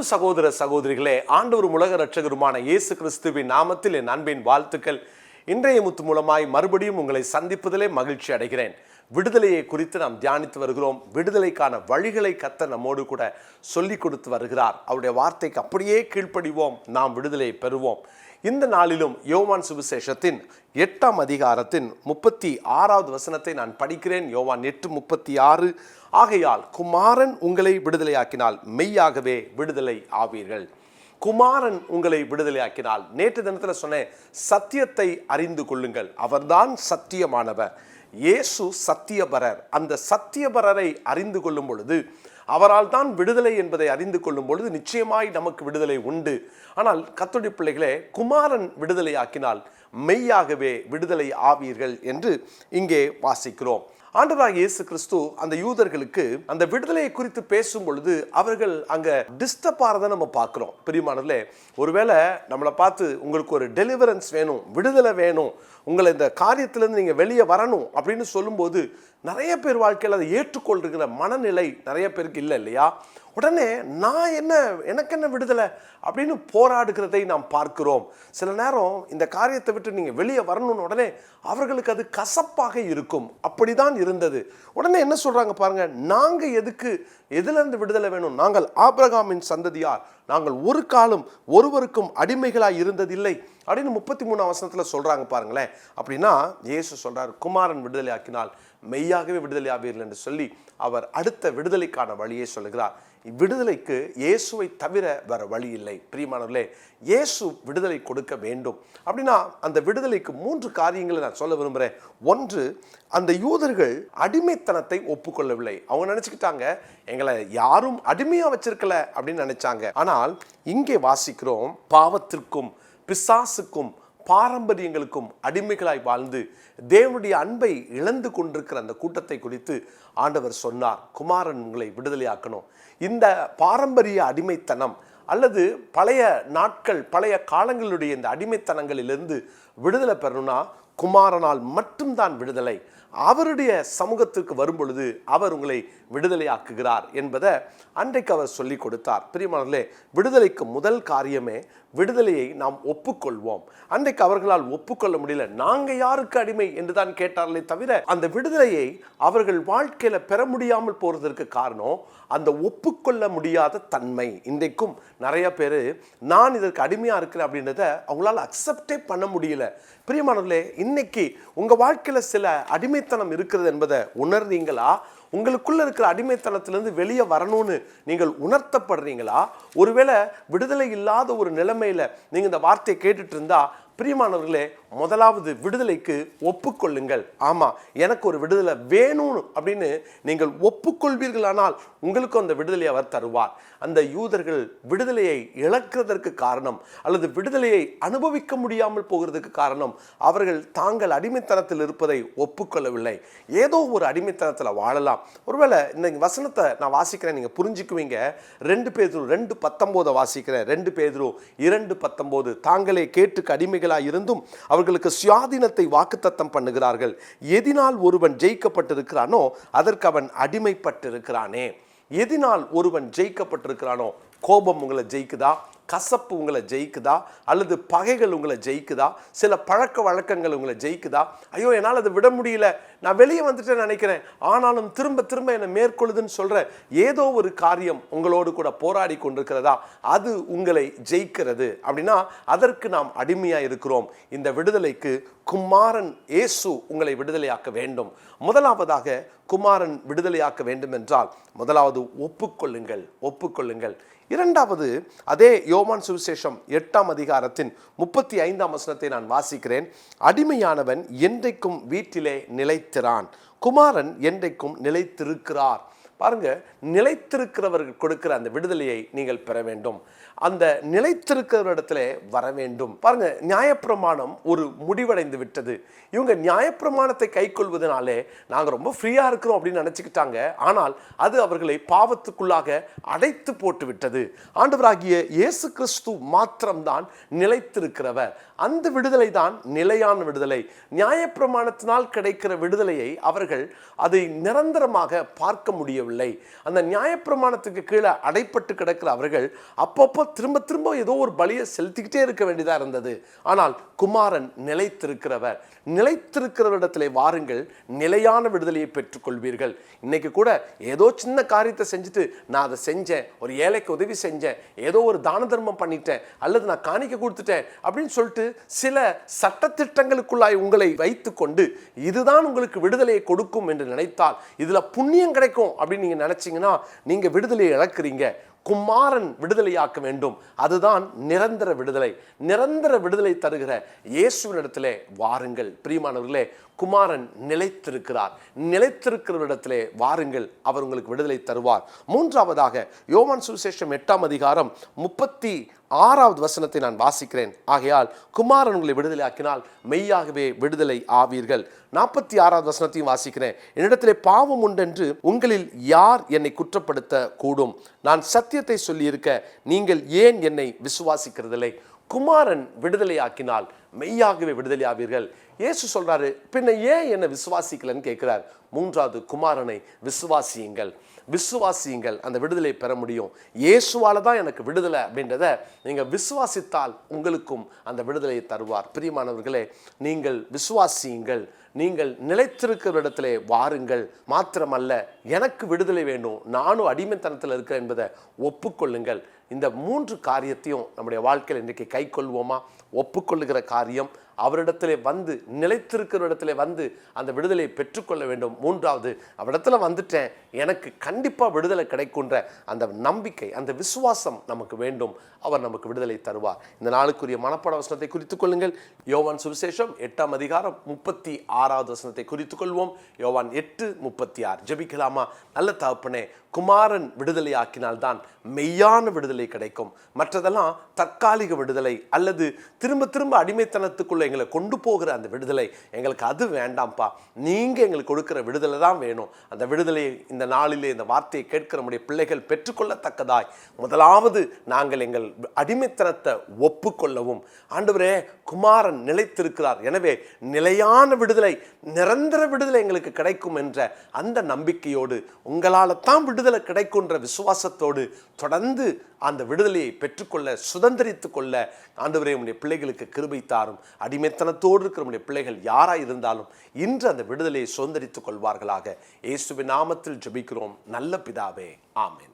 அன்பு சகோதர சகோதரிகளே, ஆண்டவரும் உலக இரட்சகருமான இயேசு கிறிஸ்துவின் நாமத்தில் என் அன்பின் வாழ்த்துக்கள். இன்றைய முத்து மூலமாய் மறுபடியும் உங்களை சந்திப்பதிலே மகிழ்ச்சி அடைகிறேன். விடுதலையை குறித்து நாம் தியானித்து வருகிறோம். விடுதலைக்கான வழிகளை கர்த்தர் நம்மோடு கூட சொல்லிக் கொடுத்து வருகிறார். அவருடைய வார்த்தைக்கு அப்படியே கீழ்ப்படிவோம், நாம் விடுதலையை பெறுவோம். இந்த நாளிலும் யோவான் சுவிசேஷத்தின் 8ஆம் அதிகாரத்தின் 36வது வசனத்தை நான் படிக்கிறேன். யோவான் 8:36. ஆகையால் குமாரன் உங்களை விடுதலையாக்கினால் மெய்யாகவே விடுதலை ஆவீர்கள். குமாரன் உங்களை விடுதலையாக்கினால், நேற்று தினத்தில் சொன்ன சத்தியத்தை அறிந்து கொள்ளுங்கள், அவர்தான் சத்தியமானவர். இயேசு சத்தியபரர். அந்த சத்தியபரரை அறிந்து கொள்ளும் பொழுது, அவரால் தான் விடுதலை என்பதை அறிந்து கொள்ளும் பொழுது நிச்சயமாய் நமக்கு விடுதலை உண்டு. ஆனால் கர்த்தருடைய பிள்ளைகளே, குமாரன் விடுதலையாக்கினால் மெய்யாகவே விடுதலை ஆவீர்கள் என்று இங்கே வாசிக்கிறோம். ஆண்டவராகிய இயேசு கிறிஸ்து அந்த யூதர்களுக்கு அந்த விடுதலையை குறித்து பேசும் பொழுது அவர்கள் அங்க டிஸ்டர்ப் ஆறதை நம்ம பார்க்கிறோம். பிரியமானவர்களே, ஒருவேளை நம்மளை பார்த்து உங்களுக்கு ஒரு டெலிவரன்ஸ் வேணும், விடுதலை வேணும், உங்களை இந்த காரியத்திலிருந்து நீங்க வெளியே வரணும் அப்படின்னு சொல்லும்போது நிறைய பேர் வாழ்க்கையில் அதை ஏற்றுக்கொள்கிற மனநிலை நிறைய பேருக்கு இல்லை இல்லையா? உடனே எனக்கு என்ன விடுதலை அப்படின்னு போராடுகிறதை நாம் பார்க்கிறோம். சில நேரம் இந்த காரியத்தை விட்டு நீங்கள் வெளியே வரணும்னு உடனே அவர்களுக்கு அது கசப்பாக இருக்கும். அப்படிதான் இருந்தது. உடனே என்ன சொல்றாங்க பாருங்க, நாங்கள் எதிலிருந்து விடுதலை வேணும்? நாங்கள் ஆபிரகாமின் சந்ததியார், நாங்கள் ஒரு காலம் ஒருவருக்கும் அடிமைகளாய் இருந்ததில்லை அப்படின்னு 33ஆம் வசனத்தில் சொல்றாங்க பாருங்களேன். அப்படின்னா இயேசு சொல்றார், குமாரன் விடுதலை ஆக்கினால் மெய்யாகவே விடுதலை ஆவீர்கள் என்று சொல்லி அவர் அடுத்த விடுதலைக்கான வழியை சொல்லுகிறார். விடுதலைக்கு இயேசுவை தவிர வேற வழி இல்லை. பிரியமானவர்களே, இயேசு விடுதலை கொடுக்க வேண்டும். அப்படின்னா அந்த விடுதலைக்கு 3 காரியங்களை நான் சொல்ல விரும்புகிறேன். ஒன்று, அந்த யூதர்கள் அடிமைத்தனத்தை ஒப்புக்கொள்ளவில்லை. அவங்க நினைச்சுக்கிட்டாங்க, எங்களை யாரும் அடிமையா வச்சிருக்கல அப்படின்னு நினைச்சாங்க. ஆனால் இங்கே வாசிக்கிறோம், பாவத்திற்கும் பிசாசுக்கும் பாரம்பரியங்களுக்கும் அடிமைகளாய் வாழ்ந்து தேவனுடைய அன்பை இழந்து கொண்டிருக்கிற அந்த கூட்டத்தை குறித்து ஆண்டவர் சொன்னார், குமாரன் உங்களை விடுதலையாக்கணும். இந்த பாரம்பரிய அடிமைத்தனம் அல்லது பழைய நாட்கள் பழைய காலங்களுடைய இந்த அடிமைத்தனங்களிலிருந்து விடுதலை பெறணும்னா குமாரனால் மட்டும்தான் விடுதலை. அவருடைய சமூகத்திற்கு வரும் பொழுது அவர் உங்களை விடுதலை ஆக்குகிறார் என்பதை அன்றைக்கு அவர் சொல்லி கொடுத்தார். பிரியமானவர்களே, விடுதலைக்கு முதல் காரியமே விடுதலையை நாம் ஒப்புக்கொள்வோம். அன்றைக்கு அவர்களால் ஒப்புக்கொள்ள முடியல. நாங்கள் யாருக்கு அடிமை என்று தான் கேட்டார்களே தவிர அந்த விடுதலையை அவர்கள் வாழ்க்கையில பெற முடியாமல் போறதற்கு காரணம் அந்த ஒப்புக்கொள்ள முடியாத தன்மை. இன்றைக்கும் நிறைய பேர் நான் இதற்கு அடிமையா இருக்கிறேன் அப்படின்றத அவங்களால அக்செப்டே பண்ண முடியல. பிரியமானவர்களே, இன்னைக்கு உங்க வாழ்க்கையில சில அடிமைத்தனம் இருக்கிறது என்பதை உணர்றீங்களா? உங்களுக்குள்ள இருக்கிற அடிமைத்தனத்திலிருந்து வெளியே வரணும்னு நீங்கள் உணர்த்தப்படுறீங்களா? ஒருவேளை விடுதலை இல்லாத ஒரு நிலைமையில நீங்க இந்த வார்த்தையை கேட்டுட்டு இருந்தா, பிரியமானவர்களே, முதலாவது விடுதலைக்கு ஒப்புக்கொள்ளுங்கள். ஆமா, எனக்கு ஒரு விடுதலை வேணும் அப்படின்னு நீங்கள் ஒப்புக்கொள்வீர்களானால் உங்களுக்கு அந்த விடுதலையை அவர் தருவார். அந்த யூதர்கள் விடுதலையை இழக்கிறதற்கு காரணம் அல்லது விடுதலையை அனுபவிக்க முடியாமல் போகிறதுக்கு காரணம் அவர்கள் தாங்கள் அடிமைத்தனத்தில் இருப்பதை ஒப்புக்கொள்ளவில்லை. ஏதோ ஒரு அடிமைத்தனத்தில் வாழலாம். ஒருவேளை இந்த வசனத்தை நான் வாசிக்கிறேன், நீங்க புரிஞ்சுக்குவீங்க. 2 பேதுரு 2:19 வாசிக்கிறேன். 2 பேதுரு 2:19. தாங்களே கேட்டுக்கு அடிமைகளாய் இருந்தும் அவர்களுக்கு சுயாதீனத்தை வாக்குத்தத்தம் பண்ணுகிறார்கள். எதினால் ஒருவன் ஜெயிக்கப்பட்டிருக்கிறானோ அதற்கு அவன் அடிமைப்பட்டிருக்கிறானே. எதினால் ஒருவன் ஜெயிக்கப்பட்டிருக்கிறானோ, கோபம் உங்களை ஜெயிக்குதா? கசப்பு உங்களை ஜெயிக்குதா? அல்லது பகைகள் உங்களை ஜெயிக்குதா? சில பழக்க வழக்கங்கள் உங்களை ஜெயிக்குதா? ஐயோ, என்னால் அதை விட முடியல, நான் வெளியே வந்துட்டேன்னு நினைக்கிறேன், ஆனாலும் திரும்ப திரும்ப என்னை மேற்கொள்ளுதுன்னு சொல்ற ஏதோ ஒரு காரியம் உங்களோடு கூட போராடி கொண்டிருக்கிறதா? அது உங்களை ஜெயிக்கிறது. அப்படின்னா அதற்கு நாம் அடிமையா இருக்கிறோம். இந்த விடுதலைக்கு குமாரன் இயேசு உங்களை விடுதலையாக்க வேண்டும். முதலாவதாக குமாரன் விடுதலையாக்க வேண்டும் என்றால் முதலாவது ஒப்புக்கொள்ளுங்கள். இரண்டாவது, அதே யோவான் சுவிசேஷம் 8ஆம் அதிகாரத்தின் 35ஆம் வசனத்தை நான் வாசிக்கிறேன். அடிமையானவன் என்றைக்கும் வீட்டிலே நிலைத்திரான், குமாரன் என்றைக்கும் நிலைத்திருக்கிறார். பாருங்க, நிலைத்திருக்கிறவர்கள் கொடுக்கிற அந்த விடுதலையை நீங்கள் பெற வேண்டும். அந்த நிலைத்திருக்கிற இடத்துல வர வேண்டும். பாருங்க, நியாயப்பிரமாணம் ஒரு முடிவடைந்து விட்டது. இவங்க நியாயப்பிரமாணத்தை கை கொள்வதனாலே நாங்கள் ரொம்ப ஃப்ரீயா இருக்கிறோம் அப்படின்னு நினைச்சுக்கிட்டாங்க. ஆனால் அது அவர்களை பாவத்துக்குள்ளாக அடைத்து போட்டு விட்டது. ஆண்டவராகிய இயேசு கிறிஸ்து மாத்திரம்தான் நிலைத்திருக்கிறவர். அந்த விடுதலை தான் நிலையான விடுதலை. நியாயப்பிரமாணத்தினால் கிடைக்கிற விடுதலையை அவர்கள் அதை நிரந்தரமாக பார்க்க முடியவில்லை. அந்த நியாயப்பிரமாணத்துக்கு கீழே அடைப்பட்டு கிடக்கிற அவர்கள் அப்பப்போ திரும்ப திரும்ப ஏதோ ஒரு பலியை செலுத்திக்கிட்டே இருக்க வேண்டியதா இருந்தது. ஆனால் குமாரன் நிலைத்திருக்கிறவர். நிலைத்திருக்கிறவரிடத்திலே வாருங்கள், நிலையான விடுதலையை பெற்றுக்கொள்வீர்கள். இன்னைக்கு கூட ஏதோ சின்ன காரியத்தை செஞ்சுட்டு நான் அதை செஞ்சேன், ஒரு ஏழைக்கு உதவி செஞ்சேன், ஏதோ ஒரு தான தர்மம் பண்ணிட்டேன், அல்லது நான் காணிக்க கொடுத்துட்டேன் அப்படின்னு சொல்லிட்டு சில சட்டத்திட்டங்களுக்குள்ளாய் உங்களை வைத்து கொண்டு இதுதான் உங்களுக்கு விடுதலையை கொடுக்கும் என்று நினைத்தால், இதுல புண்ணியம் கிடைக்கும் அப்படின்னு நீங்க நினைச்சீங்கன்னா நீங்க விடுதலையை இழக்கிறீங்க. குமாரன் விடுதலையாக்க வேண்டும். அதுதான் நிரந்தர விடுதலை. நிரந்தர விடுதலை தருகிற இயேசுவினிடத்திலே வாருங்கள். பிரியமானவர்களே, குமாரன் நிலைத்திருக்கிறார். நிலைத்திருக்கிறவரிடத்திலே வாருங்கள், அவர் உங்களுக்கு விடுதலை தருவார். மூன்றாவதாக யோவான் சுவிசேஷம் 8ஆம் அதிகாரம் 36வது வசனத்தை நான் வாசிக்கிறேன். ஆகையால் குமாரன் உங்களை விடுதலையாக்கினால் மெய்யாகவே விடுதலை ஆவீர்கள். 46வது வசனத்தையும் வாசிக்கிறேன். என்னிடத்திலே பாவம் உண்டென்று உங்களில் யார் என்னை குற்றப்படுத்த கூடும்? நான் சத்தியத்தை சொல்லியிருக்க நீங்கள் ஏன் என்னை விசுவாசிக்கிறதில்லை? குமாரன் விடுதலையாக்கினால் மெய்யாகவே விடுதலை ஆவீர்கள். இயேசு சொல்றாரு, பின்ன ஏன் என்ன விசுவாசிக்கலன்னு கேட்கிறார். மூன்றாவது, குமாரனை விசுவாசியுங்கள். விசுவாசியுங்கள், அந்த விடுதலை பெற முடியும். இயேசுவால தான் எனக்கு விடுதலை அப்படின்றத நீங்க விசுவாசித்தால் உங்களுக்கும் அந்த விடுதலையை தருவார். பிரியமானவர்களே, நீங்கள் விசுவாசியுங்கள். நீங்கள் நிலைத்திருக்கிற இடத்திலே வாருங்கள். மாத்திரமல்ல, எனக்கு விடுதலை வேண்டும், நானும் அடிமைத்தனத்தில் இருக்கிறேன் என்பதை ஒப்புக்கொள்ளுங்கள். இந்த 3 காரியத்தையும் நம்முடைய வாழ்க்கையில் இன்றைக்கு கை கொள்வோமா? ஒப்புக்கொள்ளுகிற காரியம், அவரிடத்திலே வந்து நிலைத்திருக்கிற இடத்துல வந்து அந்த விடுதலையை பெற்றுக்கொள்ள வேண்டும். மூன்றாவது, அவரிடத்துல வந்துட்டேன், எனக்கு கண்டிப்பா விடுதலை கிடைக்குன்ற அந்த நம்பிக்கை, அந்த விசுவாசம் நமக்கு வேண்டும். அவர் நமக்கு விடுதலை தருவார். இந்த நாளுக்குரிய மனப்பாட வசனத்தை குறித்துக் கொள்ளுங்கள். யோவான் சுவிசேஷம் 8ஆம் அதிகாரம் 36வது வசனத்தை குறித்துக் கொள்வோம். யோவான் 8:36. ஜெபிக்கலாமா? நல்ல தகப்பனே, குமாரன் விடுதலை ஆக்கினால்தான் மெய்யான விடுதலை கிடைக்கும். மற்றதெல்லாம் தற்காலிக விடுதலை அல்லது திரும்ப திரும்ப அடிமைத்தனத்துக்குள்ள எங்களை கொண்டு போகிற அந்த விடுதலை, எங்களுக்கு அது வேண்டாம்ப்பா. நீங்க எங்களுக்கு கொடுக்கிற விடுதலை தான் வேணும். அந்த விடுதலையை இந்த நாளிலே இந்த வார்த்தையை கேட்கிற நம்முடைய பிள்ளைகள் பெற்றுக்கொள்ளத்தக்கதாய் முதலாவது நாங்கள் எங்கள் அடிமைத்தனத்தை ஒப்புக்கொள்ளவும். ஆண்டவரே, குமாரன் நிலைத்திருக்கிறார், எனவே நிலையான விடுதலை, நிரந்தர விடுதலை எங்களுக்கு கிடைக்கும் என்ற அந்த நம்பிக்கையோடு, உங்களால் தான் விடுதலை கிடைக்கும்ன்ற விசுவாசத்தோடு தொடர்ந்து அந்த விடுதலையை பெற்றுக்கொள்ள, சுதந்திரித்துக் கொள்ள ஆண்டவரே உம்முடைய பிள்ளைகளுக்கு கிருபை தாரும். அடிமைத்தனத்தோடு இருக்கிற நம்முடைய பிள்ளைகள் யாராய் இருந்தாலும் இன்று அந்த விடுதலையை சுதந்திரித்துக் கொள்வார்களாக. இயேசுவின் நாமத்தில் ஜெபிக்கிறோம் நல்ல பிதாவே, ஆமென்.